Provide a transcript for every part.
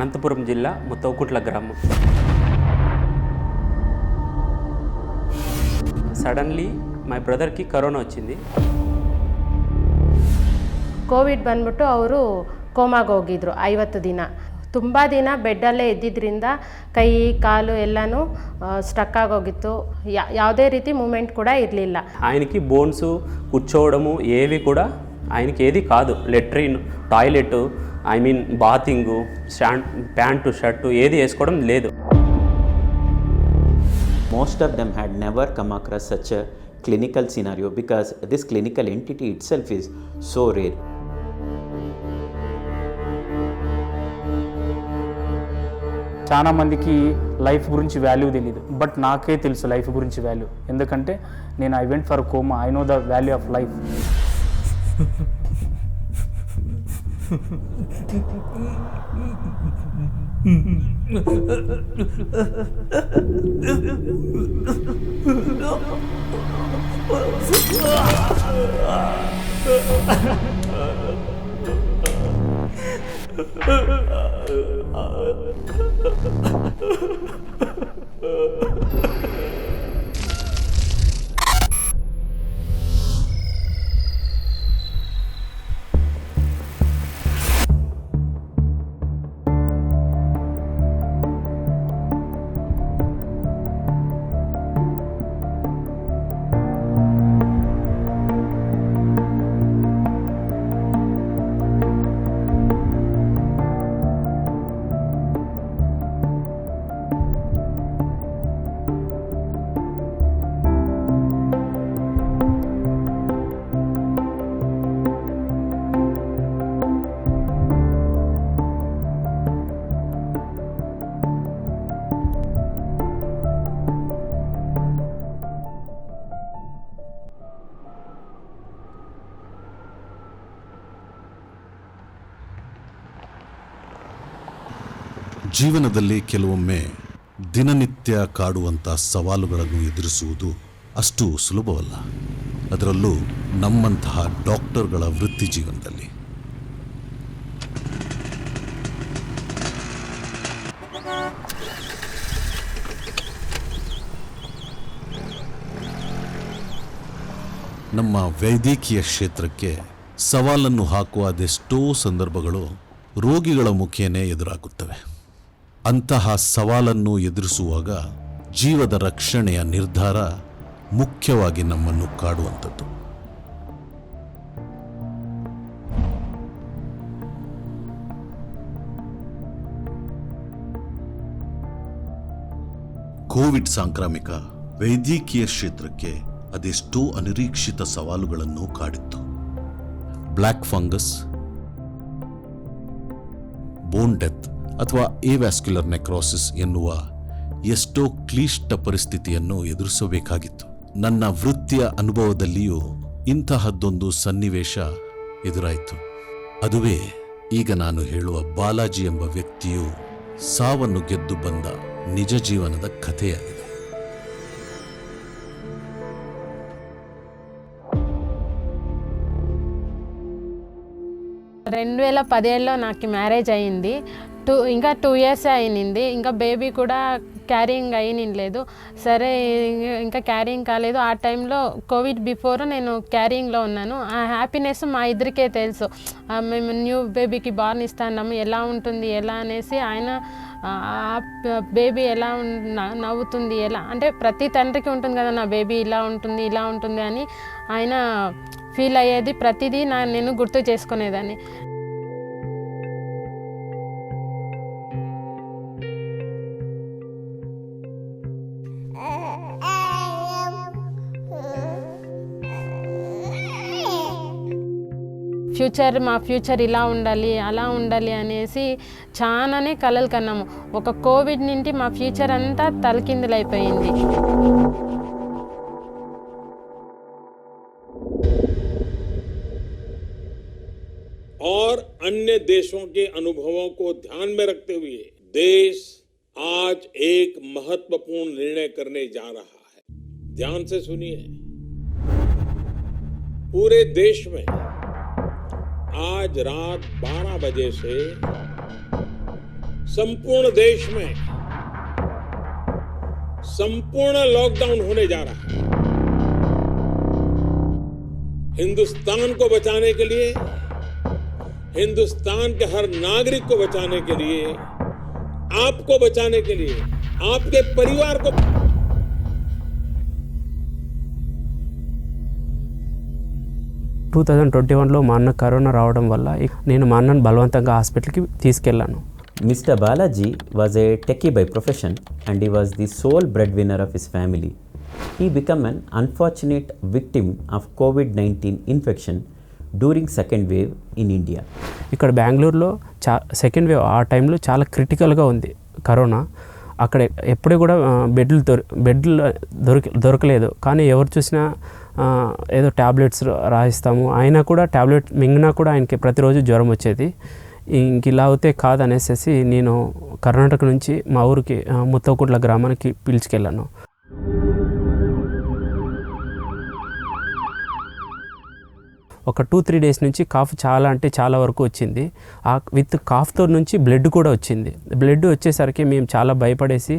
అనంతపురం జిల్లా ముత్తవకుట్ల గ్రామం. ಸಡನ್ಲಿ ಮೈ ಬ್ರದರ್ಗೆ ಕರೋನಾ వచ్చింది. ಕೋವಿಡ್ ಬಂದ್ಬಿಟ್ಟು ಅವರು ಕೋಮಾಗೆ ಹೋಗಿದ್ರು 50 ದಿನ. ತುಂಬ ದಿನ ಬೆಡ್ಡಲ್ಲೇ ಇದ್ದಿದ್ದರಿಂದ ಕೈ ಕಾಲು ಎಲ್ಲನೂ ಸ್ಟಕ್ ಆಗೋಗಿತ್ತು. ಯಾವುದೇ ರೀತಿ ಮೂಮೆಂಟ್ కూడా ఇರಲಿಲ್ಲ. ఆయనకి బోన్స్ కూర్చోవడము ఏవి కూడా ఆయనకి ఏది కాదు. Latrine, toilet, I mean bathing, pant shirt ఏది వేసుకోవడం లేదు. Most of them had never come across such a clinical scenario because this clinical entity itself is so rare. చాలా మందికి లైఫ్ గురించి వాల్యూ తెలియదు, బట్ నాకే తెలుసు లైఫ్ గురించి వాల్యూ. ఎందుకంటే నేను I went for coma, I know the value of life. ಜೀವನದಲ್ಲಿ ಕೆಲವೊಮ್ಮೆ ದಿನನಿತ್ಯ ಕಾಡುವಂಥ ಸವಾಲುಗಳನ್ನು ಎದುರಿಸುವುದು ಅಷ್ಟು ಸುಲಭವಲ್ಲ, ಅದರಲ್ಲೂ ನಮ್ಮಂತಹ ಡಾಕ್ಟರ್ಗಳ ವೃತ್ತಿ ಜೀವನದಲ್ಲಿ. ನಮ್ಮ ವೈದ್ಯಕೀಯ ಕ್ಷೇತ್ರಕ್ಕೆ ಸವಾಲನ್ನು ಹಾಕುವ ಅದೆಷ್ಟೋ ಸಂದರ್ಭಗಳು ರೋಗಿಗಳ ಮುಖೇನೆ ಎದುರಾಗುತ್ತವೆ. ಅಂತಹ ಸವಾಲನ್ನು ಎದುರಿಸುವಾಗ ಜೀವದ ರಕ್ಷಣೆಯ ನಿರ್ಧಾರ ಮುಖ್ಯವಾಗಿ ನಮ್ಮನ್ನು ಕಾಡುವಂಥದ್ದು. ಕೋವಿಡ್ ಸಾಂಕ್ರಾಮಿಕ ವೈದ್ಯಕೀಯ ಕ್ಷೇತ್ರಕ್ಕೆ ಅದೆಷ್ಟೋ ಅನಿರೀಕ್ಷಿತ ಸವಾಲುಗಳನ್ನು ಕಾಡಿತ್ತು. ಬ್ಲ್ಯಾಕ್ ಫಂಗಸ್, ಬೋನ್ ಡೆತ್ ಅಥವಾ ಎವ್ಯಾಸ್ಕ್ಯುಲರ್ ನೆಕ್ರೋಸಿಸ್ ಎನ್ನುವ ಎಷ್ಟೋ ಕ್ಲಿಷ್ಟ ಪರಿಸ್ಥಿತಿಯನ್ನು ಎದುರಿಸಬೇಕಾಗಿತ್ತು. ನನ್ನ ವೃತ್ತಿಯ ಅನುಭವದಲ್ಲಿಯೂ ಇಂತಹದ್ದೊಂದು ಸನ್ನಿವೇಶ ಎದುರಾಯಿತು. ಅದುವೇ ಈಗ ನಾನು ಹೇಳುವ ಬಾಲಾಜಿ ಎಂಬ ವ್ಯಕ್ತಿಯು ಸಾವನ್ನು ಗೆದ್ದು ಬಂದ ನಿಜ ಜೀವನದ ಕಥೆಯಾಗಿದೆ. 2017లో నాకు మ్యారేజ్ అయ్యింది. ఇంకా 2 years అయింది. ఇంకా బేబీ కూడా క్యారింగ్ అయ్యలేదు. సరే ఇంకా క్యారింగ్ కాలేదు. ఆ టైంలో కోవిడ్ బిఫోర్ నేను క్యారింగ్లో ఉన్నాను. ఆ హ్యాపీనెస్ మా ఇద్దరికే తెలుసు. మేము న్యూ బేబీకి బార్న్ ఇస్తాము, ఎలా ఉంటుంది ఎలా అనేసి. ఆయన బేబీ ఎలా నవ్వుతుంది ఎలా అంటే ప్రతి తండ్రికి ఉంటుంది కదా, నా బేబీ ఇలా ఉంటుంది అని ఆయన ఫీల్ అయ్యేది. ప్రతిదీ నేను గుర్తు చేసుకునేదాన్ని. మా ఫ్యూచర్ ఇలా ఉండాలి అలా ఉండాలి అనేసి చాలానే కలలు కన్నాము. ఒక కోవిడ్ నుండి మా ఫ్యూచర్ అంతా తలకిందులైపోయింది. और अन्य देशों के अनुभवों को ध्यान में रखते हुए देश आज एक महत्वपूर्ण निर्णय करने जा रहा है. ध्यान से सुनिए. पूरे देश में आज रात 12 बजे से संपूर्ण देश में संपूर्ण लॉकडाउन होने जा रहा है। हिंदुस्तान को बचाने के लिए, हिंदुस्तान के हर नागरिक को बचाने के लिए, आपको बचाने के लिए, आपके परिवार को 2021లో మా అన్న కరోనా రావడం వల్ల నేను మా అన్నను బలవంతంగా హాస్పిటల్కి తీసుకెళ్ళాను. Mr. Balaji was a techie by profession and he was the sole breadwinner of his family. He became an unfortunate victim of COVID-19 infection during second wave in India. ఇక్కడ బెంగళూరులో సెకండ్ వేవ్ ఆ టైంలో చాలా క్రిటికల్గా ఉంది corona. అక్కడ ఎప్పుడూ కూడా బెడ్లు దొరకలేదు. కానీ ఎవరు చూసినా ఏదో ట్యాబ్లెట్స్ రాయిస్తాము, అయినా కూడా ట్యాబ్లెట్ మింగినా కూడా ఆయనకి ప్రతిరోజు జ్వరం వచ్చేది. ఇంక ఇలా అవుతే కాదనేసి నేను కర్ణాటక నుంచి మా ఊరికి ముత్తకుట్ల గ్రామానికి పిలుచుకెళ్ళాను. ఒక 2-3 డేస్ నుంచి కాఫ్ చాలా అంటే చాలా వరకు వచ్చింది. విత్ కాఫ్తో నుంచి బ్లడ్ కూడా వచ్చింది. బ్లడ్ వచ్చేసరికి మేము చాలా భయపడేసి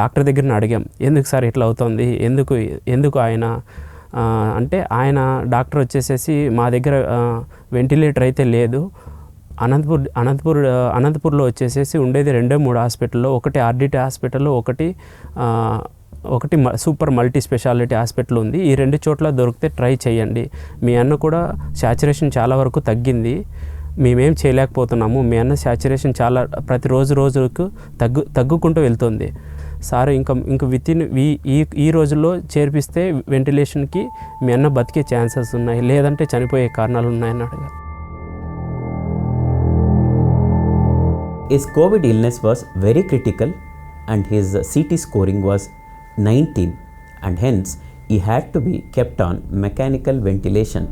డాక్టర్ దగ్గరని అడిగాం, ఎందుకు సార్ ఇట్లా అవుతుంది, ఎందుకు ఆయన అంటే డాక్టర్ వచ్చేసేసి మా దగ్గర వెంటిలేటర్ అయితే లేదు, అనంతపూర్లో వచ్చేసేసి ఉండేది 2-3 హాస్పిటల్లో, ఒకటి ఆర్డిటి హాస్పిటల్లో, ఒకటి సూపర్ మల్టీ స్పెషాలిటీ హాస్పిటల్ ఉంది. ఈ 2 చోట్ల దొరికితే ట్రై చేయండి. మీ అన్న కూడా శాచురేషన్ చాలా వరకు తగ్గింది, మేమేం చేయలేకపోతున్నాము. మీ అన్న శాచురేషన్ చాలా రోజుకు తగ్గుకుంటూ వెళ్తుంది సార్. ఇంక వితిన్ ఈ రోజుల్లో చేర్పిస్తే వెంటిలేషన్కి మీ అన్న బతికే ఛాన్సెస్ ఉన్నాయి, లేదంటే చనిపోయే కారణాలు ఉన్నాయని అడిగారు. His COVID illness was very critical and his CT scoring was 19 and hence he had to be kept on mechanical ventilation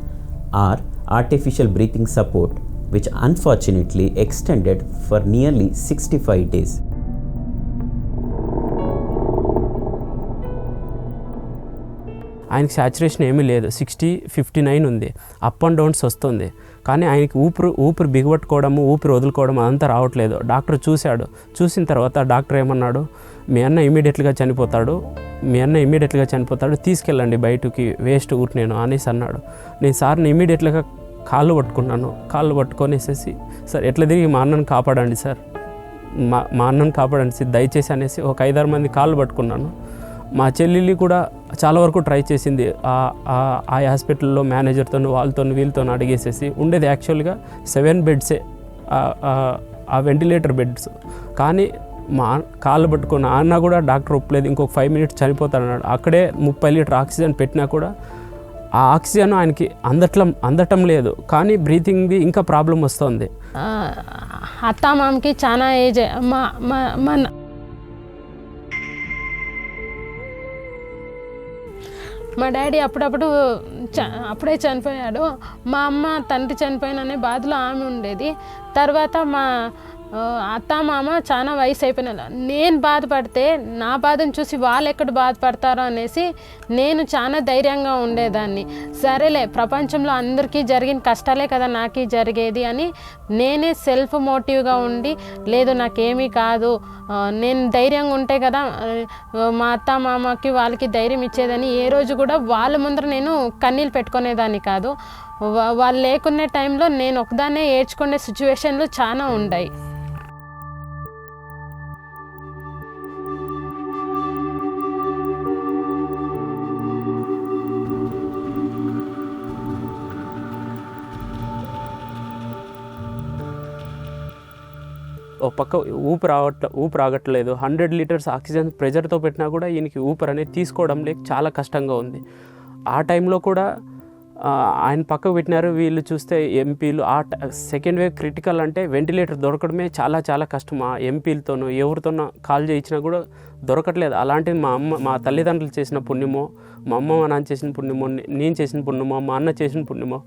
or artificial breathing support, which unfortunately extended for nearly 65 days. ఆయనకి saturation ఏమీ లేదు, 60-59 ఉంది, up and downs వస్తుంది. కానీ ఆయనకి ఊపిరి బిగబట్టుకోవడము, ఊపిరి వదులుకోవడం అదంతా రావట్లేదు. డాక్టర్ చూసిన తర్వాత డాక్టర్ ఏమన్నాడు, మీ అన్న ఇమీడియట్గా చనిపోతాడు, తీసుకెళ్ళండి బయటకి, వేస్ట్ నేను అనేసి అన్నాడు. నేను సార్ని ఇమీడియట్గా కాళ్ళు పట్టుకొనేసేసి సార్ ఎట్లా తిరిగి మా అన్నను కాపాడండి సార్, మా అన్నను కాపాడండి సార్ దయచేసి అనేసి ఒక 5-6 మంది కాళ్ళు పట్టుకున్నాను. మా చెల్లెలి కూడా చాలా వరకు ట్రై చేసింది. ఆ హాస్పిటల్లో మేనేజర్తో వీళ్ళతో అడిగేసేసి ఉండేది యాక్చువల్గా 7 బెడ్సే ఆ వెంటిలేటర్ బెడ్స్. కానీ మా కాళ్ళు పట్టుకున్న అన్న కూడా డాక్టర్ ఒప్పలేదు, ఇంకొక 5 మినిట్స్ చనిపోతాడన్నాడు. అక్కడే 30 లీటర్ ఆక్సిజన్ పెట్టినా కూడా ఆ ఆక్సిజన్ ఆయనకి అందటం లేదు, కానీ బ్రీతింగ్ది ఇంకా ప్రాబ్లం వస్తుంది. అత్తామామకి చాలా ఏజ్, మా డాడీ అప్పుడే చనిపోయాడు. మా అమ్మ తండ్రి చనిపోయిననే బాధలో ఆమె ఉండేది. తర్వాత మా అత్త మామ చాలా వయసు అయిపోయిన నేను బాధపడితే నా బాధను చూసి వాళ్ళు ఎక్కడ బాధపడతారో అనేసి నేను చాలా ధైర్యంగా ఉండేదాన్ని. సరేలే, ప్రపంచంలో అందరికీ జరిగిన కష్టాలే కదా నాకు జరిగేది అని నేనే సెల్ఫ్ మోటివ్గా ఉండి, లేదు నాకేమీ కాదు, నేను ధైర్యంగా ఉంటే కదా మా అత్త మామకి వాళ్ళకి ధైర్యం ఇచ్చేదని ఏ రోజు కూడా వాళ్ళ ముందర నేను కన్నీళ్ళు పెట్టుకునేదాన్ని కాదు. వాళ్ళు లేకునే టైంలో నేను ఒకదాన్నే ఏడ్చుకునే సిచ్యువేషన్లు చాలా ఉన్నాయి. ఒక పక్క ఊపిరి ఆగట్లేదు. 100 లీటర్స్ ఆక్సిజన్ ప్రెజర్తో పెట్టినా కూడా ఈయనకి ఊపిరి అనేది తీసుకోవడం లేక చాలా కష్టంగా ఉంది. ఆ టైంలో కూడా ఆయన పక్కకు పెట్టినారు. వీళ్ళు చూస్తే ఎంపీలు సెకండ్ వేవ్ క్రిటికల్ అంటే వెంటిలేటర్ దొరకడమే చాలా చాలా కష్టం. ఆ ఎంపీలతోనూ ఎవరితోనో కాల్ చేయించినా కూడా దొరకట్లేదు. అలాంటిది మా తల్లిదండ్రులు చేసిన పుణ్యమో, మా అమ్మ మా నాన్న చేసిన పుణ్యమో, నేను చేసిన పుణ్యమో, మా అన్న చేసిన పుణ్యమో,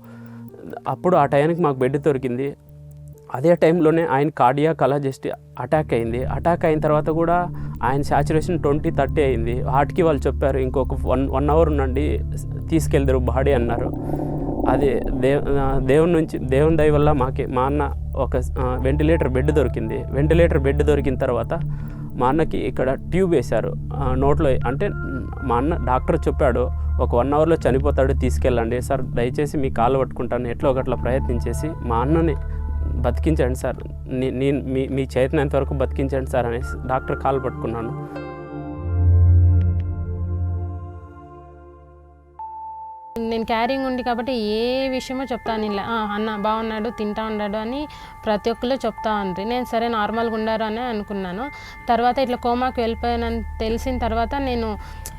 అప్పుడు ఆ టైంకి మాకు బెడ్ దొరికింది. అదే టైంలోనే ఆయన కార్డియాక్ జస్ట్ అటాక్ అయింది. అటాక్ అయిన తర్వాత కూడా ఆయన శాచురేషన్ 20-30 అయింది. వాటికి వాళ్ళు చెప్పారు ఇంకొక 1 అవర్ ఉండండి, తీసుకెళ్తారు బాడీ అన్నారు. అది దేవుని దయ వల్ల మా అన్న ఒక వెంటిలేటర్ బెడ్ దొరికింది. వెంటిలేటర్ బెడ్ దొరికిన తర్వాత మా అన్నకి ఇక్కడ ట్యూబ్ వేశారు నోట్లో. అంటే మా అన్న డాక్టర్ చెప్పాడు ఒక 1 అవర్లో చనిపోతాడు, తీసుకెళ్ళండి సార్, దయచేసి మీ కాళ్ళు పట్టుకుంటాను, ఎట్లా ఒకట్లా ప్రయత్నించేసి మా అన్నని బతికించండి సార్, నేను మీ చేతనంత వరకు బతికించండి సార్ అనేసి డాక్టర్ కాళ్ళు పట్టుకున్నాను. నేను క్యారింగ్ ఉంది కాబట్టి ఏ విషయమో చెప్తాను, ఇలా అన్న బాగున్నాడు, తింటా ఉన్నాడు అని ప్రతి ఒక్కరు చెప్తా ఉంది. నేను సరే నార్మల్గా ఉండారు అని అనుకున్నాను. తర్వాత ఇట్లా కోమాకి వెళ్ళిపోయానని తెలిసిన తర్వాత నేను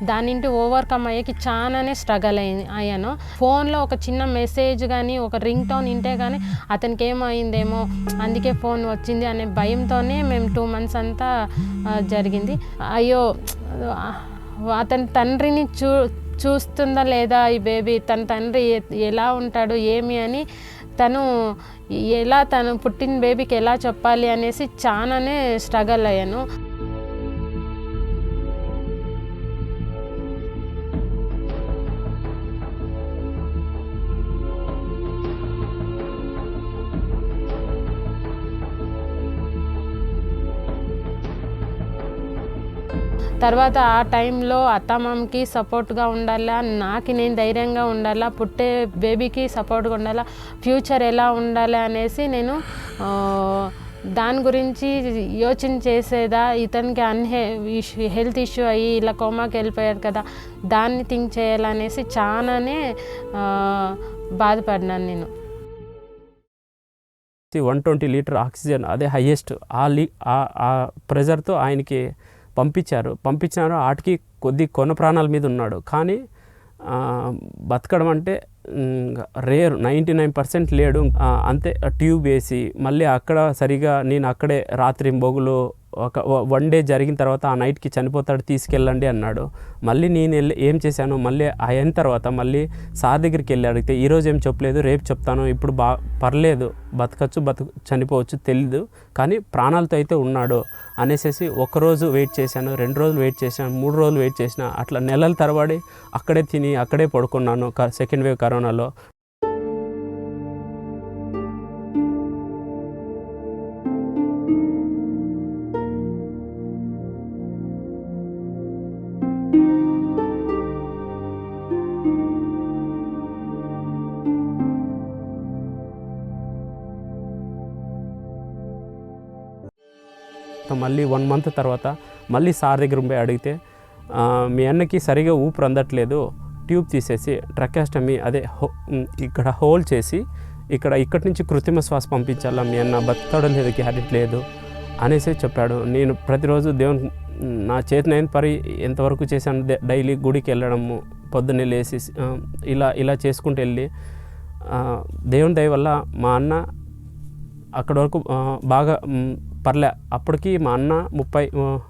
దానింటి ఓవర్కమ్ అయ్యేకి చాలానే స్ట్రగల్ అయ్యాను. ఫోన్లో ఒక చిన్న మెసేజ్ కానీ ఒక రింగ్ టోన్ వింటే కానీ అతనికి ఏమైందేమో అందుకే ఫోన్ వచ్చింది అనే భయంతోనే మేము 2 months అంతా జరిగింది. అయ్యో అతని తండ్రిని చూస్తుందా లేదా ఈ బేబీ, తన తండ్రి ఎలా ఉంటాడు ఏమి అని తను పుట్టిన బేబీకి ఎలా చెప్పాలి అనేసి చాలానే స్ట్రగల్ అయ్యాను. తర్వాత ఆ టైంలో అత్తమ్మకి సపోర్ట్గా ఉండాలా, నాకు నేను ధైర్యంగా ఉండాలా, పుట్టే బేబీకి సపోర్ట్గా ఉండాలా, ఫ్యూచర్ ఎలా ఉండాలి అనేసి నేను దాని గురించి యోచన చేసేదా. ఇతనికి హెల్త్ ఇష్యూ అయ్యి ఇలా కోమాకి వెళ్ళిపోయారు కదా, దాన్ని థింక్ చేయాలనేసి చాలానే బాధపడినాను నేను. 120 లీటర్ ఆక్సిజన్ అదే హయ్యెస్ట్. ఆ ప్రెజర్తో ఆయనకి పంపించారు. వాటికి కొన ప్రాణాల మీద ఉన్నాడు. కానీ బతకడం అంటే రేర్, 99% లేడు. అంతే ట్యూబ్ వేసి మళ్ళీ అక్కడ సరిగా నేను అక్కడే రాత్రి బొగులు ఒక 1 day జరిగిన తర్వాత ఆ నైట్కి చనిపోతాడు, తీసుకెళ్ళండి అన్నాడు. మళ్ళీ నేను ఏం చేశాను, మళ్ళీ అయిన తర్వాత మళ్ళీ సార్ దగ్గరికి వెళ్ళి అడిగితే ఈరోజు ఏం చెప్పలేదు, రేపు చెప్తాను, ఇప్పుడు పర్లేదు, చనిపోవచ్చు తెలీదు, కానీ ప్రాణాలతో అయితే ఉన్నాడు అనేసి 1 రోజు వెయిట్ చేశాను, 2 రోజులు వెయిట్ చేశాను, 3 రోజులు వెయిట్ చేసిన. అట్లా నెలల తరబడి అక్కడే తిని అక్కడే పడుకున్నాను సెకండ్ వేవ్ కరోనాలో. మళ్ళీ 1 month తర్వాత మళ్ళీ సార్ దగ్గర పోయి అడిగితే మీ అన్నకి సరిగా ఊపిరి అందట్లేదు, ట్యూబ్ తీసేసి ట్రకాస్టమీ అదే ఇక్కడ హోల్ చేసి ఇక్కడి నుంచి కృత్రిమ శ్వాస పంపించాలా, మీ అన్న బతకడం లేదు, గ్యారెంటీ లేదు అనేసి చెప్పాడు. నేను ప్రతిరోజు దేవుని నా చేతనైన ఎంతవరకు చేశాను, డైలీ గుడికి వెళ్ళడము, పొద్దున్నే లేసి ఇలా చేసుకుంటూ వెళ్ళి దేవుని దయ వల్ల మా అన్న అక్కడి వరకు బాగా పర్లే. అప్పటికి మా అన్న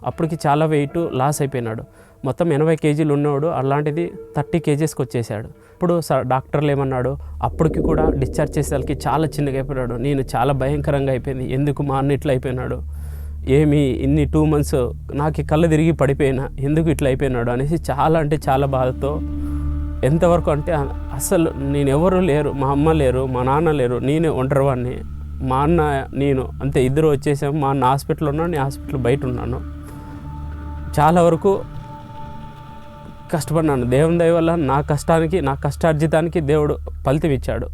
అప్పటికి చాలా వెయిట్ లాస్ అయిపోయినాడు. మొత్తం 80 kgs ఉన్నవాడు అలాంటిది 30 kgsకి వచ్చేసాడు. ఇప్పుడు డాక్టర్లు ఏమన్నాడు, అప్పటికి కూడా డిశ్చార్జ్ చేసేసరికి చాలా చిన్నగా అయిపోయాడు. నేను చాలా భయంకరంగా అయిపోయింది, ఎందుకు మా అన్న ఇట్లా అయిపోయినాడు, ఇన్ని 2 months నాకు కళ్ళు తిరిగి పడిపోయినా, ఎందుకు ఇట్లా అయిపోయినాడు అనేసి చాలా అంటే చాలా బాధతో, ఎంతవరకు అంటే అసలు నేను ఎవరు లేరు, మా అమ్మ లేరు, మా నాన్న లేరు, నేనే ఒంటరివాడిని, మా అన్న నేను అంతే, ఇద్దరు వచ్చేసాము. మా అన్న హాస్పిటల్లో ఉన్నాను, నేను హాస్పిటల్ బయట ఉన్నాను. చాలా వరకు కష్టపడినాను. దేవుని దయ వల్ల నా కష్టార్జితానికి దేవుడు ఫలితం ఇచ్చాడు.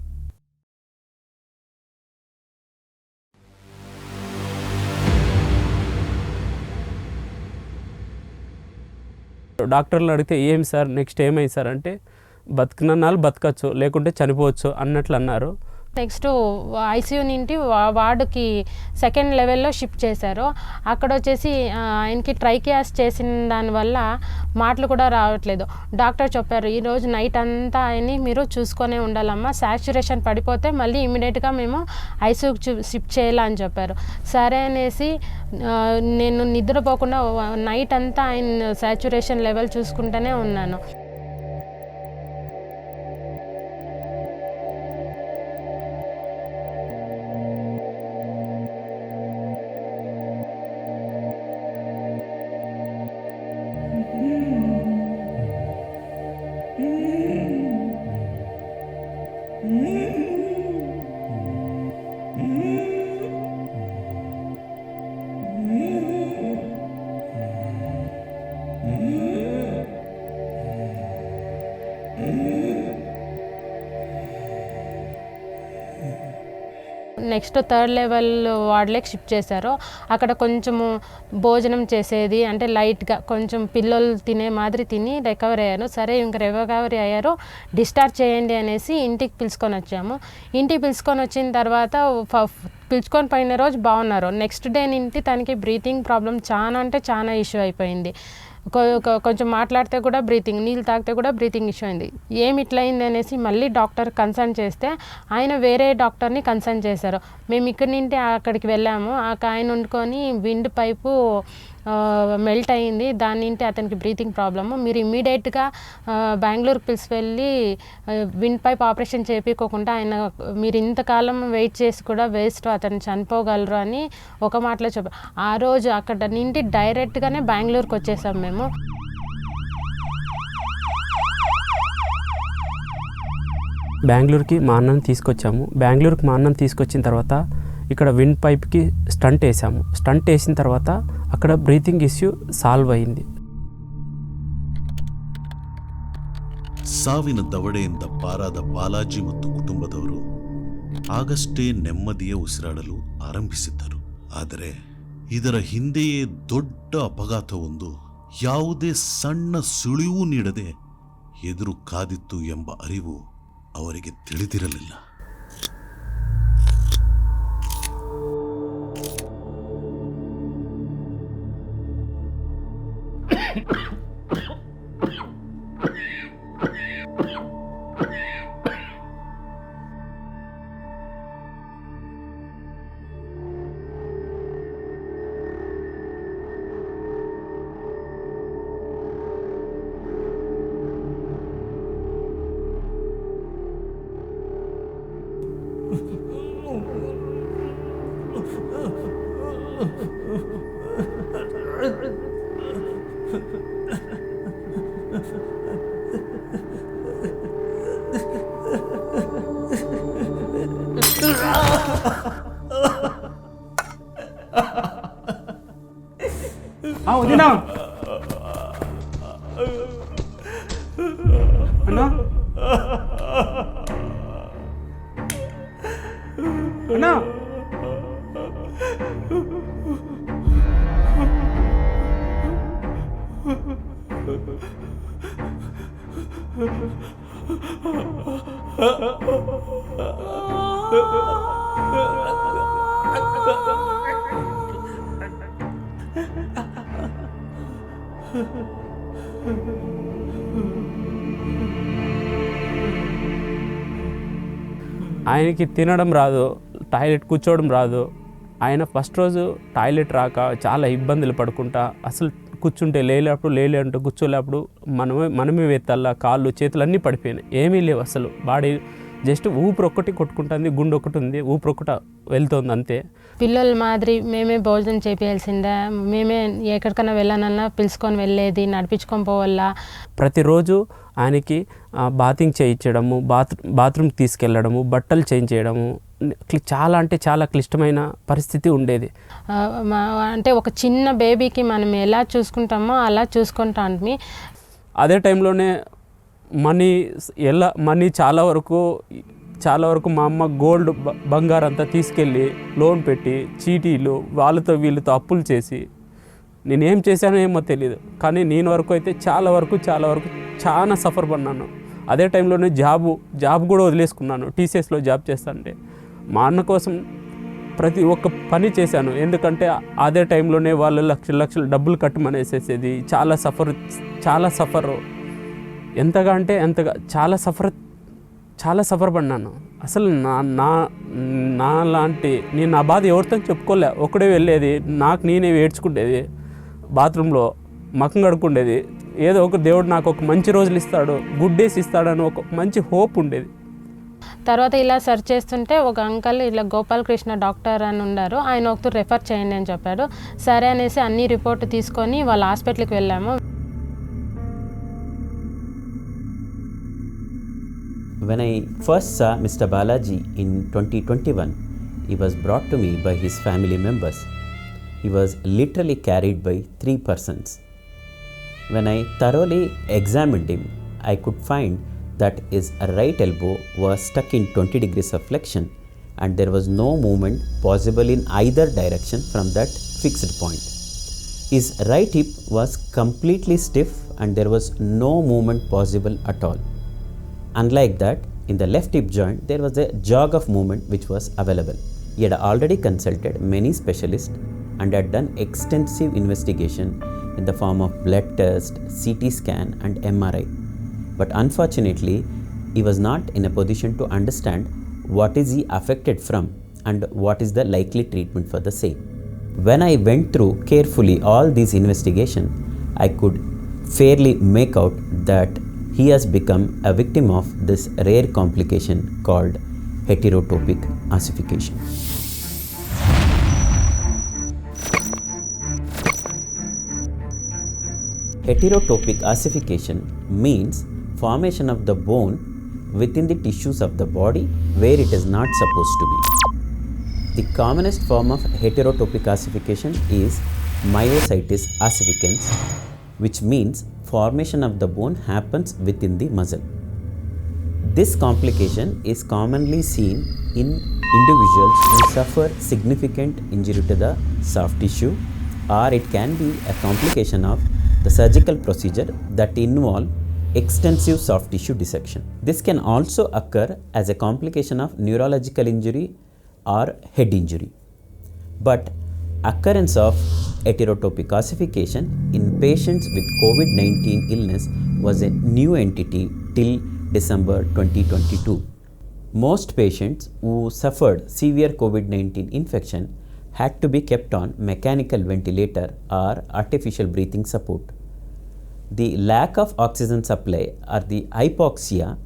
డాక్టర్లు అడిగితే ఏం సార్ నెక్స్ట్ ఏమైంది సార్ అంటే, బతికినన్నాళ్ళు బతకచ్చు, లేకుంటే చనిపోవచ్చు అన్నట్లు అన్నారు. నెక్స్ట్ ఐసీయూ నుండి వార్డుకి 2nd level షిఫ్ట్ చేశారు. అక్కడ వచ్చేసి ఆయనకి ట్రైకియాస్ చేసిన దానివల్ల మాటలు కూడా రావట్లేదు. డాక్టర్ చెప్పారు, ఈరోజు నైట్ అంతా ఆయన్ని మీరు చూసుకొనే ఉండాలమ్మా, సాచురేషన్ పడిపోతే మళ్ళీ ఇమీడియట్గా మేము ఐసీయూకి షిఫ్ట్ చేయాలని చెప్పారు. సరే అనేసి నేను నిద్రపోకుండా నైట్ అంతా ఆయన సాచురేషన్ లెవెల్ చూసుకుంటూనే ఉన్నాను. నెక్స్ట్ 3rd లెవెల్ వార్డులోకి షిఫ్ట్ చేశారు. అక్కడ కొంచెము భోజనం చేసేది అంటే లైట్గా కొంచెం పిల్లలు తినే మాదిరి తిని రికవరీ అయ్యారు. సరే ఇంకా రికవరీ అయ్యారు, డిశ్చార్జ్ చేయండి అనేసి ఇంటికి పిలుచుకొని వచ్చాము. ఇంటికి పిలుచుకొని వచ్చిన తర్వాత పిలుచుకొని పోయిన రోజు బాగున్నారు. నెక్స్ట్ డే నుండి తనకి బ్రీతింగ్ ప్రాబ్లం చాలా అంటే చాలా ఇష్యూ అయిపోయింది. కొంచెం మాట్లాడితే కూడా బ్రీతింగ్, నీళ్ళు తాగితే కూడా బ్రీతింగ్ ఇష్యూ అయింది. ఏమి ఇట్లా అయింది అనేసి మళ్ళీ డాక్టర్ కన్సల్ట్ చేస్తే ఆయన వేరే డాక్టర్ని కన్సల్ట్ చేశారు. మేము ఇక్కడి నుండి అక్కడికి వెళ్ళాము. ఆయన వండుకొని విండ్ పైపు మెల్ట్ అయ్యింది, దాని నుండి అతనికి బ్రీతింగ్ ప్రాబ్లము. మీరు ఇమ్మీడియట్గా బెంగళూరుకి వెళ్ళి విండ్ పైప్ ఆపరేషన్ చేయించుకోకుండా ఆయన మీరు ఇంతకాలం వెయిట్ చేసి కూడా వేస్ట్, అతను చనిపోగలరు అని ఒక మాటలో చెప్పారు. ఆ రోజు అక్కడ నుండి డైరెక్ట్గానే బెంగళూరుకి వచ్చేసాం మేము. బెంగళూరుకి మా అన్నని తీసుకొచ్చాము. బెంగళూరుకి మా అన్నని తీసుకొచ్చిన తర్వాత ఇక్కడ విండ్ పైప్కి స్టంట్ వేసాము. స్టంట్ వేసిన తర్వాత అక్కడ బ్రీతింగ్ ఇష్యూ సాల్వ్ ಅయింది. ಸಾವಿನ ದವಡೆಯಿಂದ ಪಾರಾದ ಬಾಲಾಜಿ ಮತ್ತು ಕುಟುಂಬದವರು ಆಗಷ್ಟೇ ನೆಮ್ಮದಿಯ ಉಸಿರಾಡಲು ಆರಂಭಿಸಿದ್ದರು. ಆದರೆ ಇದರ ಹಿಂದೆಯೇ ದೊಡ್ಡ ಅಪಘಾತವೊಂದು ಯಾವುದೇ ಸಣ್ಣ ಸುಳಿವೂ ನೀಡದೆ ಎದುರು ಕಾದಿತ್ತು ಎಂಬ ಅರಿವು ಅವರಿಗೆ ತಿಳಿದಿರಲಿಲ್ಲ. వదినా అన్నా అన్నా ఆయనకి తినడం రాదు, టాయిలెట్ కూర్చోవడం రాదు. ఆయన ఫస్ట్ రోజు టాయిలెట్ రాక చాలా ఇబ్బందులు పడుకుంటా, అసలు కూర్చుంటే లేలేంటూ కూర్చోలేప్పుడు మనమే వెత్తల్లా, కాళ్ళు చేతులు అన్నీ పడిపోయినాయి, ఏమీ లేవు అసలు. బాడీ జస్ట్ ఊపిరి ఒక్కటి కొట్టుకుంటుంది, గుండె ఒకటి ఉంది, ఊపిరి ఒక్కట వెళ్తుంది అంతే. పిల్లల మాదిరి మేమే భోజనం చేయాల్సిందే, మేమే ఎక్కడికైనా వెళ్ళానన్నా పిలుచుకొని వెళ్ళేది, నడిపించుకొని పోవాలా. ప్రతిరోజు ఆయనకి బాతింగ్ చేయించడము, బాత్రూమ్కి తీసుకెళ్ళడము, బట్టలు చేంజ్ చేయడము, చాలా అంటే చాలా క్లిష్టమైన పరిస్థితి ఉండేది. అంటే ఒక చిన్న బేబీకి మనం ఎలా చూసుకుంటామో అలా చూసుకుంటాం. అదే టైంలోనే మనీ చాలా వరకు మా అమ్మ గోల్డ్ బంగారం అంతా తీసుకెళ్ళి లోన్ పెట్టి చీటీలు వాళ్ళతో వీళ్ళతో అప్పులు చేసి, నేనేం చేశానో ఏమో తెలియదు, కానీ నేను వరకు అయితే చాలా వరకు చాలా సఫర్ పడినాను. అదే టైంలోనే జాబ్ కూడా వదిలేసుకున్నాను. టీసీఎస్లో జాబ్ చేస్తానంటే మా అన్న కోసం ప్రతి ఒక్క పని చేశాను. ఎందుకంటే అదే టైంలోనే వాళ్ళు లక్షలు డబ్బులు కట్టమనేసేసేది. చాలా సఫర్ ఎంతగా అంటే అంతగా చాలా సఫర్ పడినాను. అసలు నా లాంటి నేను నా బాధ ఎవరితో చెప్పుకోలే. ఒకడే వెళ్ళేది, నాకు నేనే ఏడ్చుకుండేది, బాత్రూంలో మకం కడుక్కుండేది. ఏదో ఒక దేవుడు నాకు ఒక మంచి రోజులు ఇస్తాడు, గుడ్ డేస్ ఇస్తాడని ఒక మంచి హోప్ ఉండేది. తర్వాత ఇలా సెర్చ్ చేస్తుంటే ఒక అంకల్ ఇలా గోపాలకృష్ణ డాక్టర్ అని ఉన్నారు, ఆయన ఒకరు రెఫర్ చేయండి అని చెప్పాడు. సరే అనేసి అన్ని రిపోర్ట్ తీసుకొని వాళ్ళ హాస్పిటల్కి వెళ్ళాము. When I first saw Mr. Balaji in 2021, he was brought to me by his family members. He was literally carried by 3 persons. When I thoroughly examined him, I could find that his right elbow was stuck in 20 degrees of flexion and there was no movement possible in either direction from that fixed point. His right hip was completely stiff and there was no movement possible at all. Unlike that, in the left hip joint, there was a jog of movement which was available. He had already consulted many specialists and had done extensive investigation in the form of blood test, CT scan and MRI. But unfortunately, he was not in a position to understand what is he affected from and what is the likely treatment for the same. When I went through carefully all these investigations, I could fairly make out that he has become a victim of this rare complication called heterotopic ossification. Heterotopic ossification means formation of the bone within the tissues of the body where it is not supposed to be. The commonest form of heterotopic ossification is myositis ossificans, which means formation of the bone happens within the muscle. This complication is commonly seen in individuals who suffer significant injury to the soft tissue, or it can be a complication of the surgical procedure that involve extensive soft tissue dissection. This can also occur as a complication of neurological injury or head injury. But occurrence of heterotopic ossification in patients with COVID-19 illness was a new entity till December 2022. Most patients who suffered severe COVID-19 infection had to be kept on mechanical ventilator or artificial breathing support. The lack of oxygen supply or the hypoxia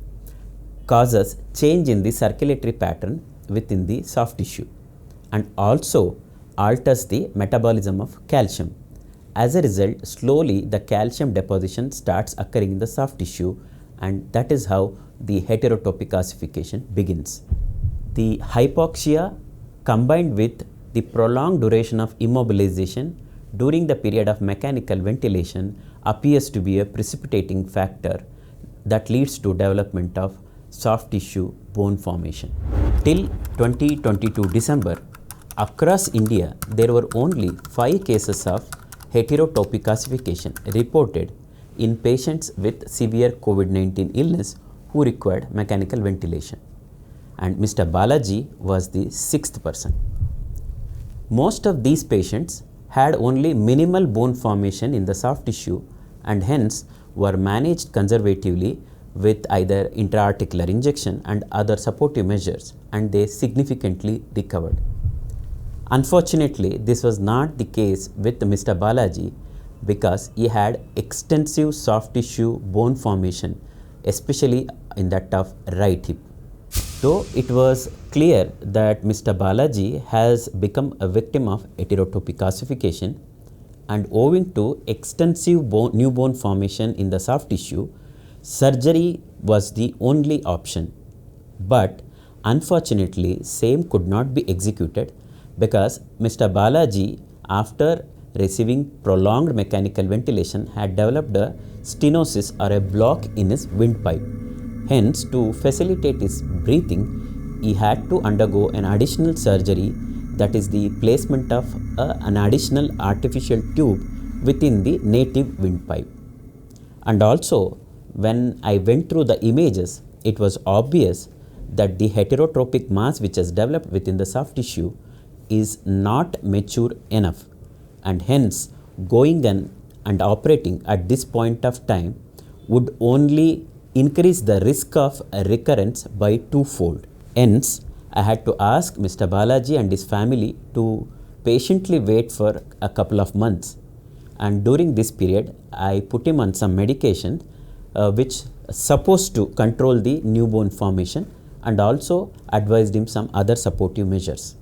causes change in the circulatory pattern within the soft tissue and also alters the metabolism of calcium. As a result, slowly the calcium deposition starts occurring in the soft tissue, and that is how the heterotopic ossification begins. The hypoxia combined with the prolonged duration of immobilization during the period of mechanical ventilation appears to be a precipitating factor that leads to development of soft tissue bone formation. Till 2022 December, across India, there were only 5 cases of heterotopic ossification reported in patients with severe COVID-19 illness who required mechanical ventilation, and Mr. Balaji was the 6th person. Most of these patients had only minimal bone formation in the soft tissue and hence were managed conservatively with either intra-articular injection and other supportive measures, and they significantly recovered. Unfortunately, this was not the case with Mr. Balaji because he had extensive soft tissue bone formation, especially in that of right hip. Though it was clear that Mr. Balaji has become a victim of heterotopic ossification, and owing to extensive new bone formation in the soft tissue, surgery was the only option. But unfortunately, same could not be executed because Mr. Balaji, after receiving prolonged mechanical ventilation, had developed a stenosis or a block in his windpipe. Hence, to facilitate his breathing, he had to undergo an additional surgery, that is the placement of an additional artificial tube within the native windpipe. And also, when I went through the images, it was obvious that the heterotopic mass which has developed within the soft tissue is not mature enough, and hence going and operating at this point of time would only increase the risk of recurrence by 2-fold. Hence, I had to ask Mr. Balaji and his family to patiently wait for a couple of months, and during this period I put him on some medication which supposed to control the new bone formation, and also advised him some other supportive measures.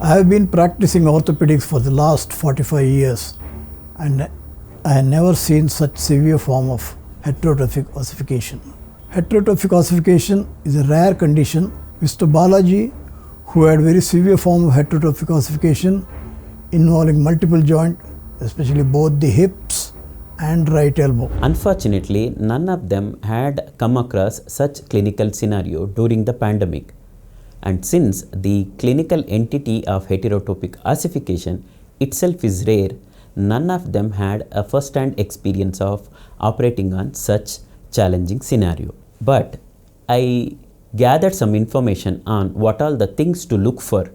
I have been practicing orthopedics for the last 45 years and I have never seen such severe form of heterotrophic ossification. Heterotrophic ossification is a rare condition. Mr. Balaji, who had very severe form of heterotrophic ossification involving multiple joints, especially both the hips and right elbow. Unfortunately, none of them had come across such clinical scenario during the pandemic. And since the clinical entity of heterotopic ossification itself is rare, none of them had a first-hand experience of operating on such challenging scenario. But I gathered some information on what are the things to look for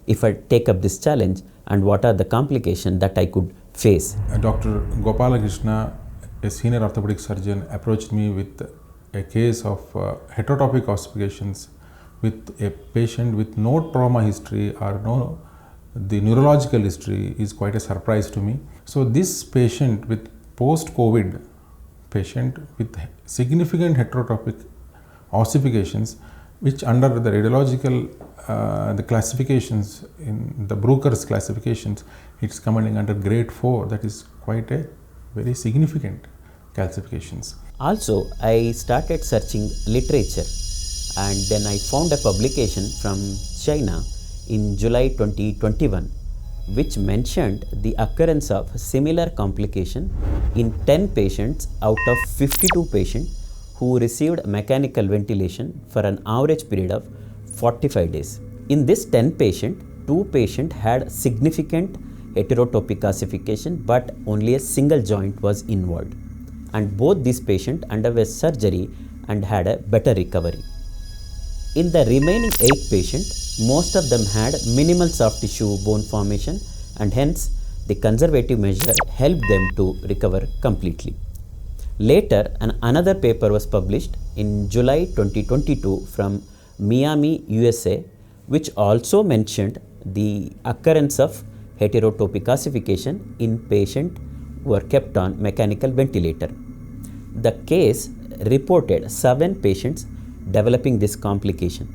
if I take up this challenge and what are the complications that I could face. Dr. Gopalakrishna, a senior orthopedic surgeon, approached me with a case of heterotopic ossifications with a patient with no trauma history or the neurological history is quite a surprise to me. So this patient with post-COVID patient with significant heterotopic ossifications, which under the radiological the classifications in the Bruker's classifications, it's coming under grade 4. That is quite a very significant calcifications. Also, I started searching literature and then I found a publication from China in July 2021 which mentioned the occurrence of similar complication in 10 patients out of 52 patients who received mechanical ventilation for an average period of 45 days. In this 10 patient, 2 patients had significant heterotopic ossification but only a single joint was involved, and both these patients underwent surgery and had a better recovery. In the remaining 8 patients, most of them had minimal soft tissue bone formation and hence the conservative measure helped them to recover completely. Later, another paper was published in July 2022 from Miami, USA, which also mentioned the occurrence of heterotopic ossification in patients who were kept on mechanical ventilator. The case reported 7 patients developing this complication,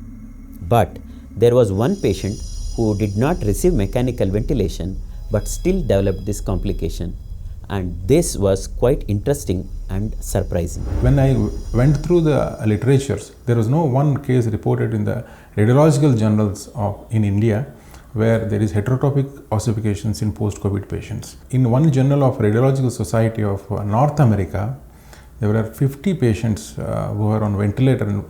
but there was one patient who did not receive mechanical ventilation but still developed this complication, and this was quite interesting and surprising. When I went through the literatures, there was no one case reported in the radiological journals in India where there is heterotopic ossifications in post-COVID patients. In one journal of Radiological Society of North America, there were 50 patients who were on ventilator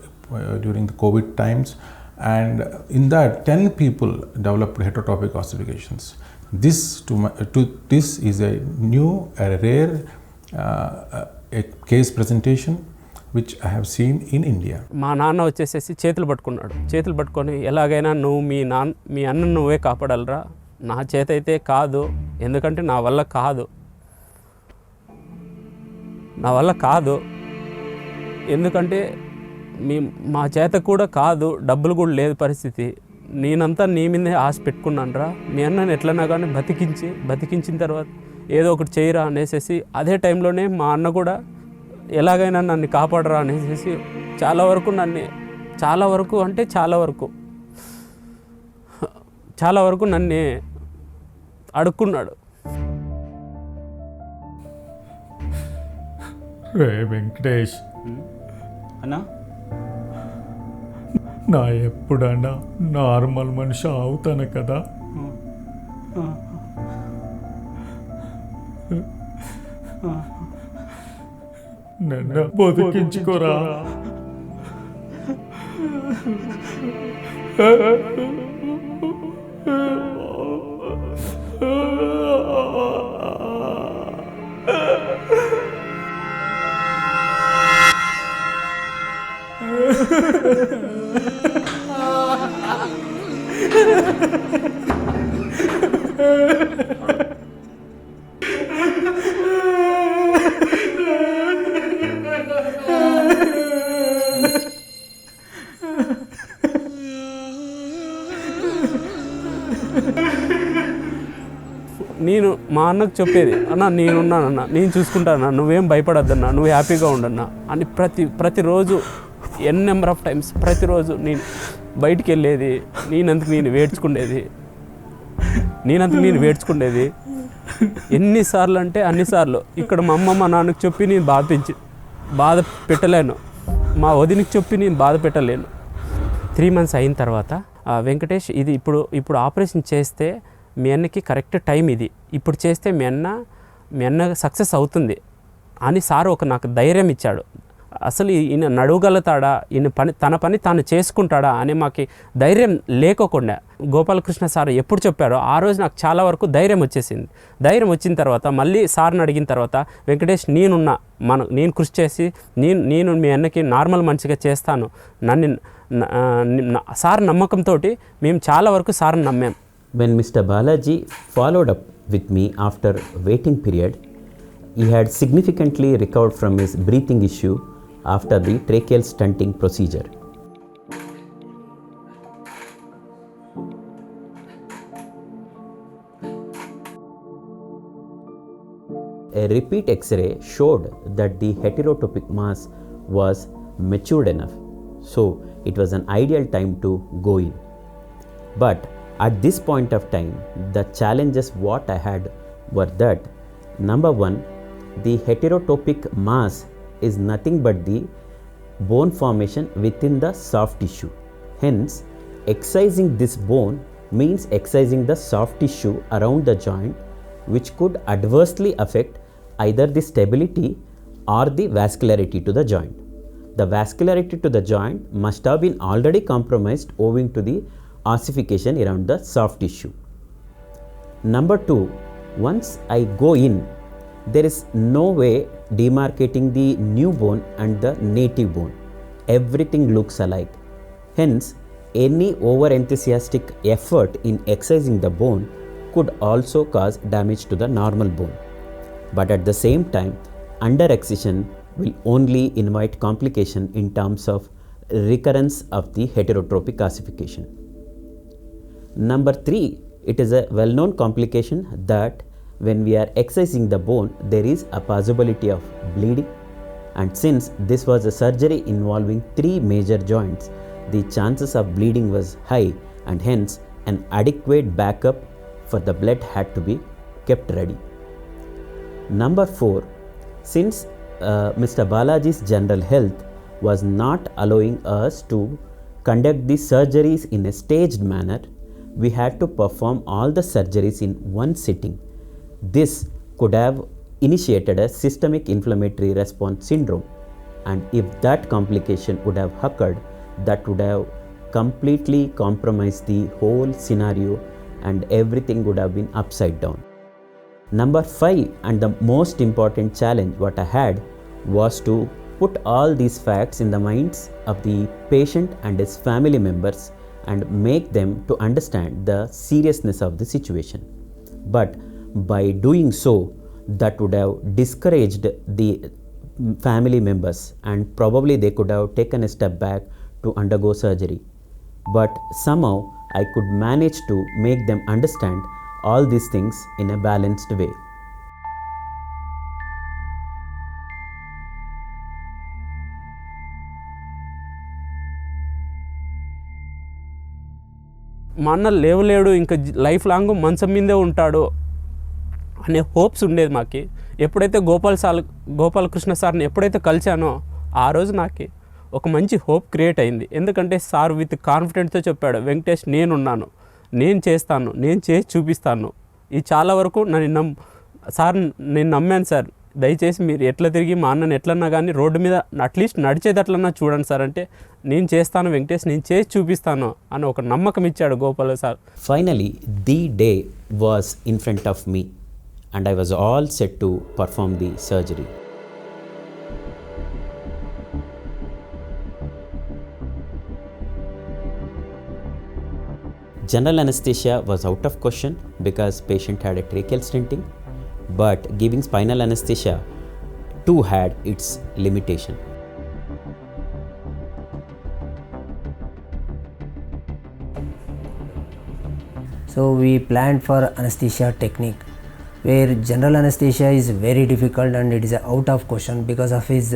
during the COVID times, and in that 10 people developed heterotopic ossifications. This is a new, a rare a case presentation which I have seen in India. మా నాన్న వచ్చేసేసి చేతులు పట్టుకొని ఎలాగైనా నువ్వు మీ అన్న నువ్వే కాపాడాలరా, నా చేత అయితే కాదు, ఎందుకంటే నా వల్ల కాదు ఎందుకంటే మా చేత కూడా కాదు, డబ్బులు కూడా లేదు పరిస్థితి, నేనంతా నీ మీదే ఆశ పెట్టుకున్నానురా, మీ అన్నని ఎట్లన్నా కానీ బతికించిన తర్వాత ఏదో ఒకటి చేయరా అనేసి అదే టైంలోనే మా అన్న కూడా ఎలాగైనా నన్ను కాపాడరా అనేసి చాలా వరకు నన్ను అడుక్కున్నాడు. రే వెంకటేష్ అన్నా, నా ఎప్పుడన్నా నార్మల్ మనిషి అవుతాను కదా, నన్ను బతికించుకోరా. నేను మా అన్నకు చెప్పేది, అన్న నేనున్నానన్నా, నేను చూసుకుంటానన్నా, నువ్వేం భయపడద్దన్నా, నువ్వు హ్యాపీగా ఉండన్నా అని ప్రతిరోజు నెంబర్ ఆఫ్ టైమ్స్ ప్రతిరోజు నేను బయటికి వెళ్ళేది, నేనందుకు నేను వేడ్చుకునేది. నేనంతకు నేను వేడ్చుకునేది. ఎన్నిసార్లు అంటే అన్నిసార్లు ఇక్కడ మా అమ్మ మా నాన్నకు చెప్పి నేను బాధ పెట్టలేను, మా వదినికి చెప్పి నేను బాధ పెట్టలేను. 3 months అయిన తర్వాత వెంకటేష్ ఇది ఇప్పుడు ఆపరేషన్ చేస్తే మీ అన్నకి కరెక్ట్ టైం ఇది, ఇప్పుడు చేస్తే మీ అన్న సక్సెస్ అవుతుంది అని సార్ నాకు ధైర్యం ఇచ్చాడు. అసలు ఈయన నడవగలుగుతాడా, ఈయన తన పని తాను చేసుకుంటాడా అని మాకు ధైర్యం లేకోకుండా గోపాలకృష్ణ సార్ ఎప్పుడు చెప్పారో ఆ రోజు నాకు చాలా వరకు ధైర్యం వచ్చేసింది. ధైర్యం వచ్చిన తర్వాత మళ్ళీ సార్ని అడిగిన తర్వాత వెంకటేష్ నేను కృషి చేసి నేను మీ అన్నకి నార్మల్ మనిషిగా చేస్తాను సార్ నమ్మకంతో మేము చాలా వరకు సార్ని నమ్మాం. When Mr. Balaji followed up with me after waiting period, he had significantly recovered from his breathing issue after the tracheal stenting procedure. A repeat X-ray showed that the heterotopic mass was matured enough, so it was an ideal time to go in. But at this point of time, the challenges what I had were that, number one, the heterotopic mass is nothing but the bone formation within the soft tissue. Hence, excising this bone means excising the soft tissue around the joint, which could adversely affect either the stability or the vascularity to the joint. The vascularity to the joint must have been already compromised owing to the ossification around the soft tissue. Number two, once I go in, there is no way demarcating the new bone and the native bone. Everything looks alike. Hence, any over enthusiastic effort in excising the bone could also cause damage to the normal bone. But at the same time, under excision will only invite complication in terms of recurrence of the heterotropic ossification. Number three, it is a well-known complication that when we are excising the bone, there is a possibility of bleeding, and since this was a surgery involving 3 major joints, the chances of bleeding was high, and hence an adequate backup for the blood had to be kept ready. Number 4, since Mr. Balaji's general health was not allowing us to conduct the surgeries in a staged manner, we had to perform all the surgeries in one sitting. This could have initiated a systemic inflammatory response syndrome, and if that complication would have occurred, that would have completely compromised the whole scenario and everything would have been upside down. Number 5, and the most important challenge what I had, was to put all these facts in the minds of the patient and his family members and make them to understand the seriousness of the situation. But by doing so, that would have discouraged the family members and probably they could have taken a step back to undergo surgery. But somehow I could manage to make them understand all these things in a balanced way. మా అన్న లేవలేడు, ఇంకా life long మంచం మీదే ఉంటాడు అనే hopes ఉండేది మాకు. ఎప్పుడైతే గోపాలకృష్ణ సార్ని ఎప్పుడైతే కలిశానో ఆ రోజు నాకు ఒక మంచి హోప్ క్రియేట్ అయింది. ఎందుకంటే సార్ విత్ కాన్ఫిడెంట్తో చెప్పాడు, వెంకటేష్ నేనున్నాను, నేను చేస్తాను, నేను చేసి చూపిస్తాను. ఇది చాలా వరకు సార్ నేను నమ్మాను సార్, దయచేసి మీరు ఎట్లా తిరిగి మా అన్నని ఎట్లన్నా కానీ రోడ్డు మీద అట్లీస్ట్ నడిచేదట్లన్నా చూడండి సార్ అంటే, నేను చేస్తాను వెంకటేష్, నేను చేసి చూపిస్తాను అని ఒక నమ్మకం ఇచ్చాడు Gopala sir. Finally, the day was in front of me and I was all set to perform the surgery. General anesthesia was out of question because patient had a tracheal stenting, but giving spinal anesthesia too had its limitation. So we planned for anesthesia technique, where general anesthesia is very difficult and it is out of question because of his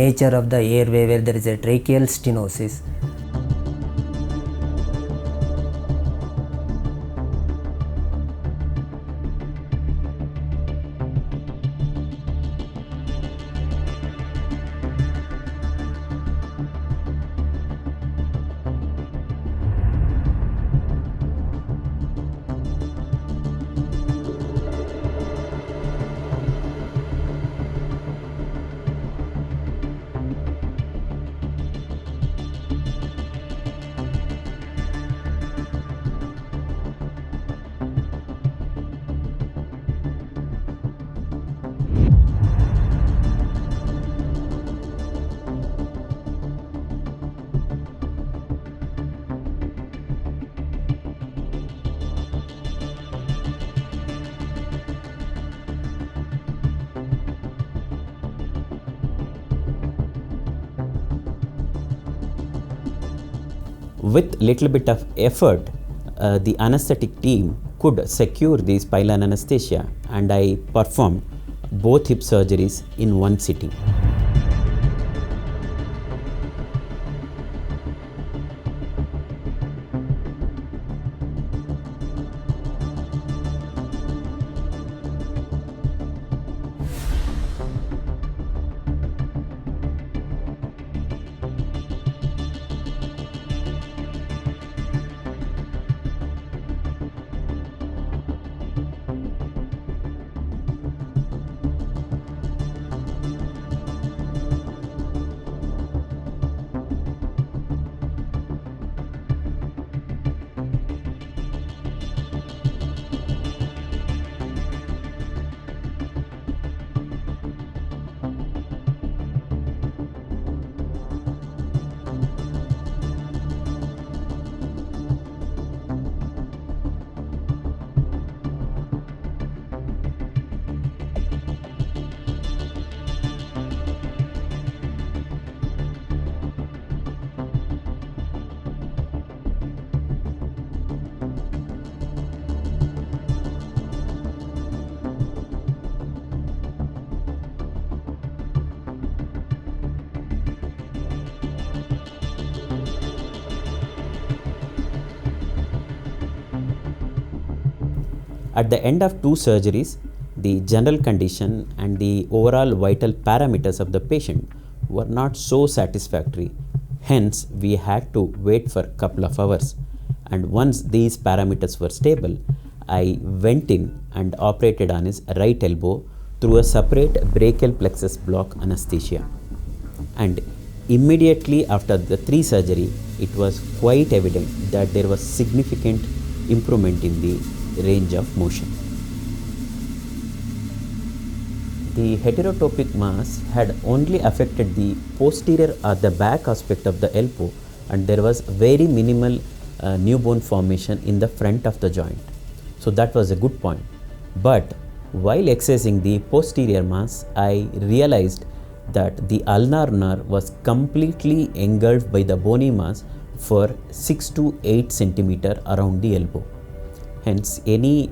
nature of the airway, where there is a tracheal stenosis. With little bit of effort, the anesthetic team could secure the spinal anesthesia, and I performed both hip surgeries in one sitting. At the end of 2 surgeries, the general condition and the overall vital parameters of the patient were not so satisfactory. Hence, we had to wait for a couple of hours. And once these parameters were stable, I went in and operated on his right elbow through a separate brachial plexus block anesthesia. And immediately after the 3 surgery, it was quite evident that there was significant improvement in the range of motion. The heterotopic mass had only affected the posterior or the back aspect of the elbow, and there was very minimal new bone formation in the front of the joint. So that was a good point. But while excising the posterior mass, I realized that the ulnar nerve was completely engulfed by the bony mass for 6 to 8 centimeter around the elbow. Hence, any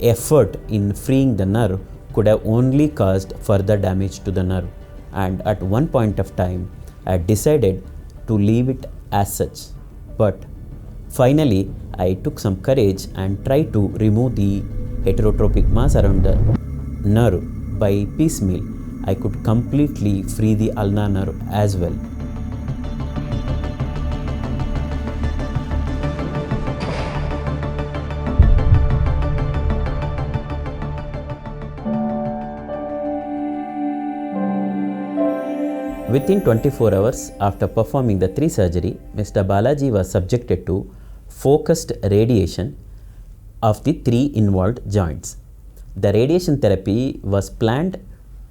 effort in freeing the nerve could have only caused further damage to the nerve. And at one point of time, I decided to leave it as such. But finally, I took some courage and tried to remove the heterotopic mass around the nerve. By piecemeal, I could completely free the ulnar nerve as well. Within 24 hours after performing the 3 surgery, Mr. Balaji was subjected to focused radiation of the 3 involved joints. The radiation therapy was planned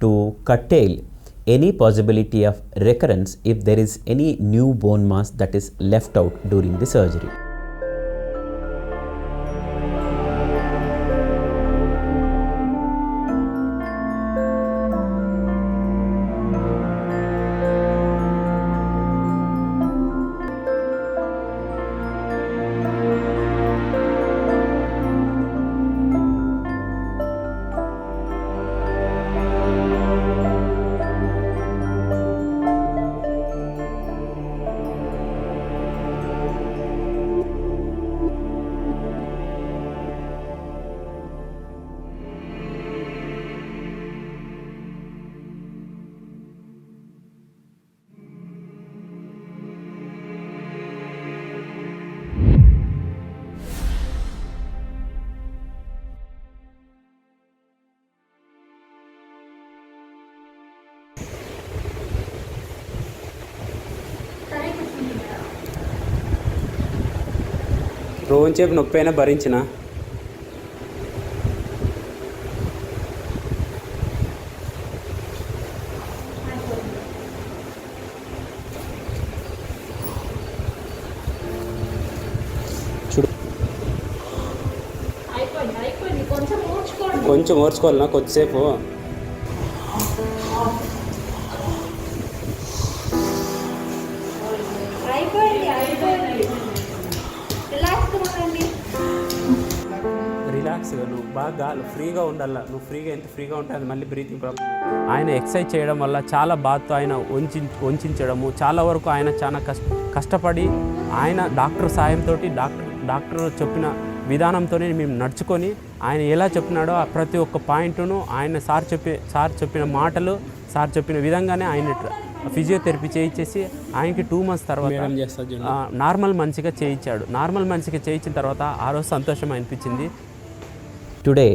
to curtail any possibility of recurrence if there is any new bone mass that is left out during the surgery. రోజుసేపు నొప్పి అయినా భరించిన చూడు కొంచెం ఓర్చుకోవాలన్నా కొద్దిసేపు. అయిపోయింది రిలాక్స్గా నువ్వు బాగా ఫ్రీగా ఉండాలా. నువ్వు ఫ్రీగా ఎంత ఫ్రీగా ఉంటే అది మళ్ళీ బ్రీతింగ్ ప్రాబ్లం. ఆయన ఎక్సర్సైజ్ చేయడం వల్ల చాలా బాధతో ఆయన వంచడము, చాలా వరకు ఆయన చాలా కష్టపడి ఆయన డాక్టర్ సాయంతో డాక్టర్ చెప్పిన విధానంతోనే మేము నడుచుకొని ఆయన ఎలా చెప్పినాడో ఆ ప్రతి ఒక్క పాయింట్ను ఆయన సార్ చెప్పిన మాటలు, సార్ చెప్పిన విధంగానే ఆయన ఫిజియోథెరపీ చేయించేసి ఆయనకి 2 months తర్వాత నార్మల్ మనిషిగా చేయించాడు. నార్మల్ మనిషిగా చేయించిన తర్వాత ఆ రోజు సంతోషం అనిపించింది. Today,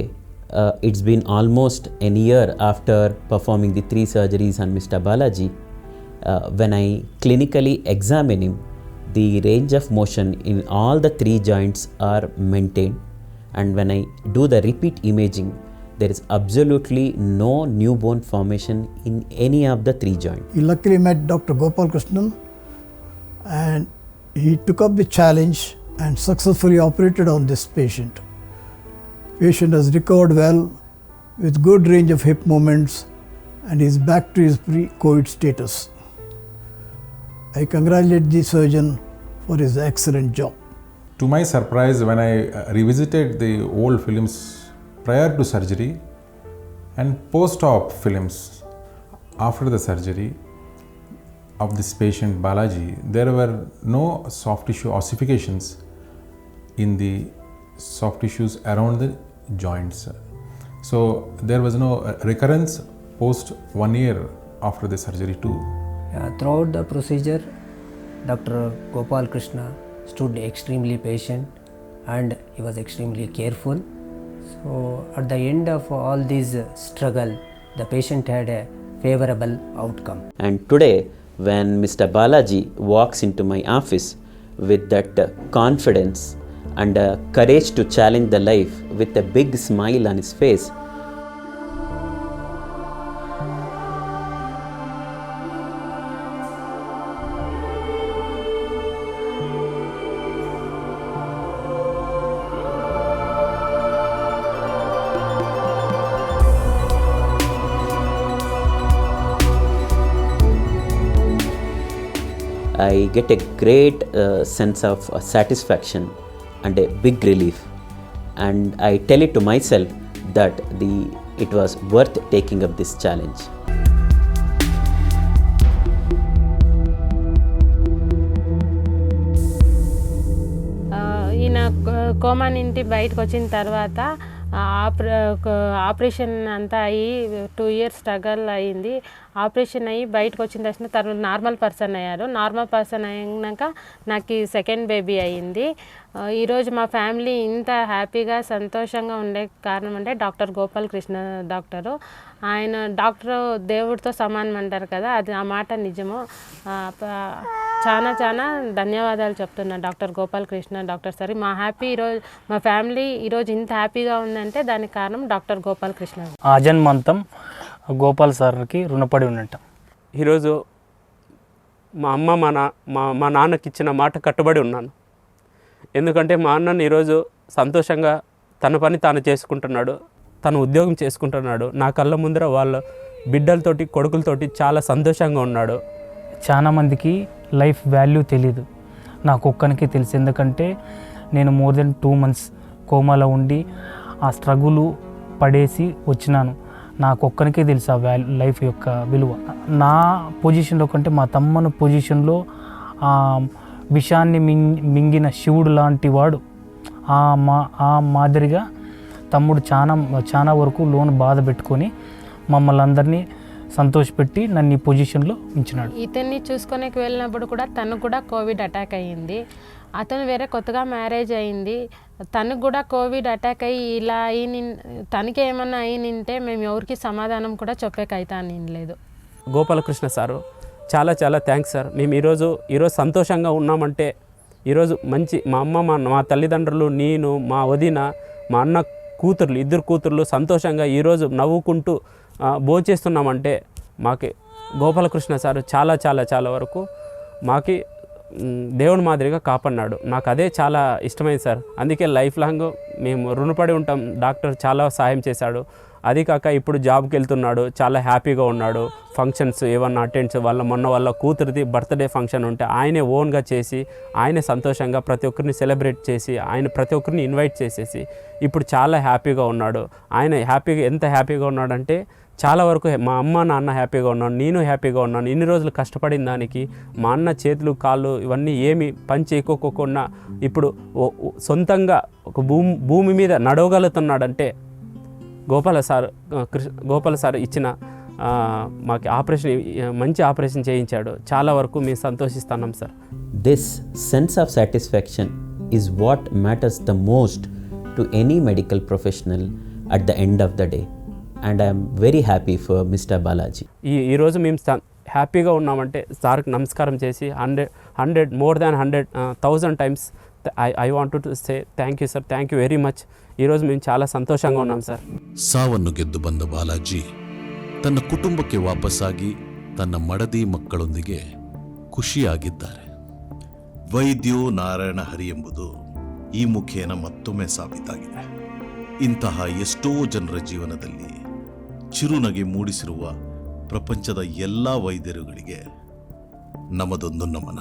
it's been almost a year after performing the 3 surgeries on Mr. Balaji. When I clinically examine him, the range of motion in all the 3 joints are maintained, and when I do the repeat imaging, there is absolutely no new bone formation in any of the 3 joints. He luckily met Dr. Gopal Krishnan and he took up the challenge and successfully operated on this patient. Patient has recovered well with good range of hip movements and is back to his pre-COVID status. I congratulate the surgeon for his excellent job. To my surprise, when I revisited the old films prior to surgery and post-op films after the surgery of this patient Balaji, there were no soft tissue ossifications in the soft tissues around the joints. So there was no recurrence post 1 year after the surgery too. Throughout the procedure, Dr. Gopal Krishna stood extremely patient and he was extremely careful. So at the end of all this struggle, the patient had a favorable outcome. And today, when Mr. Balaji walks into my office with that confidence and courage to challenge the life with a big smile on his face, I get a great sense of satisfaction and a big relief, and I tell it to myself that it was worth taking up this challenge. ఈయన coma నుండి బయటకు వచ్చిన తర్వాత operation అంతా అయ్యి 2 years struggle అయ్యింది. Operation అయ్యి బయటకు వచ్చిన తక్షణ తను నార్మల్ పర్సన్ అయ్యారు. నార్మల్ పర్సన్ అయినాక నాకు సెకండ్ బేబీ అయ్యింది. ఈరోజు మా ఫ్యామిలీ ఇంత హ్యాపీగా సంతోషంగా ఉండే కారణం అంటే డాక్టర్ గోపాల్ కృష్ణ డాక్టరు. ఆయన డాక్టర్ దేవుడితో సమానం అంటారు కదా, అది ఆ మాట నిజము. చాలా చాలా ధన్యవాదాలు చెప్తున్నా doctor Gopal Krishna doctor sir. మా ఫ్యామిలీ ఈరోజు ఇంత హ్యాపీగా ఉందంటే దానికి కారణం డాక్టర్ గోపాల్ కృష్ణ. ఆజన్మంతం గోపాల్ సార్కి రుణపడి ఉన్నట్టు. ఈరోజు మా అమ్మ మా నాన్నకి ఇచ్చిన మాట కట్టుబడి ఉన్నాను. ఎందుకంటే మా అన్నని ఈరోజు సంతోషంగా తన పని తాను చేసుకుంటున్నాడు, తను ఉద్యోగం చేసుకుంటున్నాడు. నా కళ్ళ ముందర వాళ్ళ బిడ్డలతోటి కొడుకులతోటి చాలా సంతోషంగా ఉన్నాడు. చాలా మందికి లైఫ్ వాల్యూ తెలీదు, నాకు ఒక్కనికి తెలుసు. ఎందుకంటే నేను more than 2 months కోమాలో ఉండి ఆ స్ట్రగులు పడేసి వచ్చినాను. నాకు ఒక్కనికే తెలుసు ఆ లైఫ్ యొక్క విలువ. నా పొజిషన్లో కంటే మా తమ్మను పొజిషన్లో విషాన్ని మింగిన శివుడు లాంటి వాడు. ఆ మాదిరిగా తమ్ముడు చాలా వరకు లోన్ బాధ పెట్టుకొని మమ్మల్ని అందరినీ సంతోషపెట్టి నన్ను ఈ పొజిషన్లో ఉంచినాడు. ఇతన్ని చూసుకొనేకి వెళ్ళినప్పుడు కూడా తను కూడా కోవిడ్ అటాక్ అయ్యింది. అతను వేరే కొత్తగా మ్యారేజ్ అయింది. తనకు కూడా కోవిడ్ అటాక్ అయ్యి ఇలా తనకి ఏమన్నా అయ్యింటే మేము ఎవరికి సమాధానం కూడా చెప్పేకైతాను లేదు. గోపాలకృష్ణ సారు చాలా చాలా థ్యాంక్స్ సార్. మేము ఈరోజు సంతోషంగా ఉన్నామంటే ఈరోజు మంచి మా అమ్మ మా తల్లిదండ్రులు, నేను, మా వదిన, మా అన్న కూతుర్లు, 2 కూతుర్లు సంతోషంగా ఈరోజు నవ్వుకుంటూ భోంచేస్తున్నామంటే మాకి గోపాలకృష్ణ సారు చాలా చాలా చాలా వరకు మాకి దేవుని మాదిరిగా కాపాడినాడు. నాకు అదే చాలా ఇష్టమైంది సార్. అందుకే లైఫ్ లాంగ్ మేము రుణపడి ఉంటాం. డాక్టర్ చాలా సాయం చేశాడు. అది కాక ఇప్పుడు జాబ్కి వెళ్తున్నాడు, చాలా హ్యాపీగా ఉన్నాడు. ఫంక్షన్స్ ఏమన్నా అటెండ్స్ వాళ్ళ కూతురిది బర్త్డే ఫంక్షన్ ఉంటే ఆయనే ఓన్గా చేసి ఆయనే సంతోషంగా ప్రతి ఒక్కరిని సెలబ్రేట్ చేసి ఆయన ప్రతి ఒక్కరిని ఇన్వైట్ చేసేసి ఇప్పుడు చాలా హ్యాపీగా ఉన్నాడు. ఆయన ఎంత హ్యాపీగా ఉన్నాడంటే చాలా వరకు మా అమ్మ నాన్న హ్యాపీగా ఉన్నాను, నేను హ్యాపీగా ఉన్నాను. ఇన్ని రోజులు కష్టపడిన దానికి మా అన్న చేతులు కాళ్ళు ఇవన్నీ ఏమి పని చేయకోకుండా ఇప్పుడు సొంతంగా ఒక భూమి మీద నడవగలుగుతున్నాడంటే గోపాల సార్ ఇచ్చిన మాకు మంచి ఆపరేషన్ చేయించాడు. చాలా వరకు మేము సంతోషిస్తున్నాం sir. This sense of satisfaction is what matters the most to any medical professional at the end of the day. And I am very happy for Mr. Balaji. ఈరోజు మేము హ్యాపీగా ఉన్నామంటే సార్కి నమస్కారం చేసి 100 more than 100,000 times I wanted to say thank you sir, thank you very much. ఈరోజు మేము చాలా ಸಂತೋಷಂగా ఉన్నాం సార్. ಸಾವನ್ನು ಗೆದ್ದು ಬಂದ ಬಾಲಾಜಿ ತನ್ನ ಕುಟುಂಬಕ್ಕೆ ವಾಪಸ್ಸಾಗಿ ತನ್ನ ಮಡದಿ ಮಕ್ಕಳೊಂದಿಗೆ ಖುಷಿಯಾಗಿದ್ದಾರೆ. ವೈದ್ಯೋ ನಾರಾಯಣ ಹರಿ ಎಂಬುದು ಈ ಮುಖೇನ ಮತ್ತೊಮ್ಮೆ ಸಾಬೀತಾಗಿದೆ. ಇಂತಹ ಎಷ್ಟೋ ಜನರ ಜೀವನದಲ್ಲಿ ಚಿರುನಗೆ ಮೂಡಿಸಿರುವ ಪ್ರಪಂಚದ ಎಲ್ಲ ವೈದ್ಯರುಗಳಿಗೆ ನಮ್ಮದೊಂದು ನಮನ.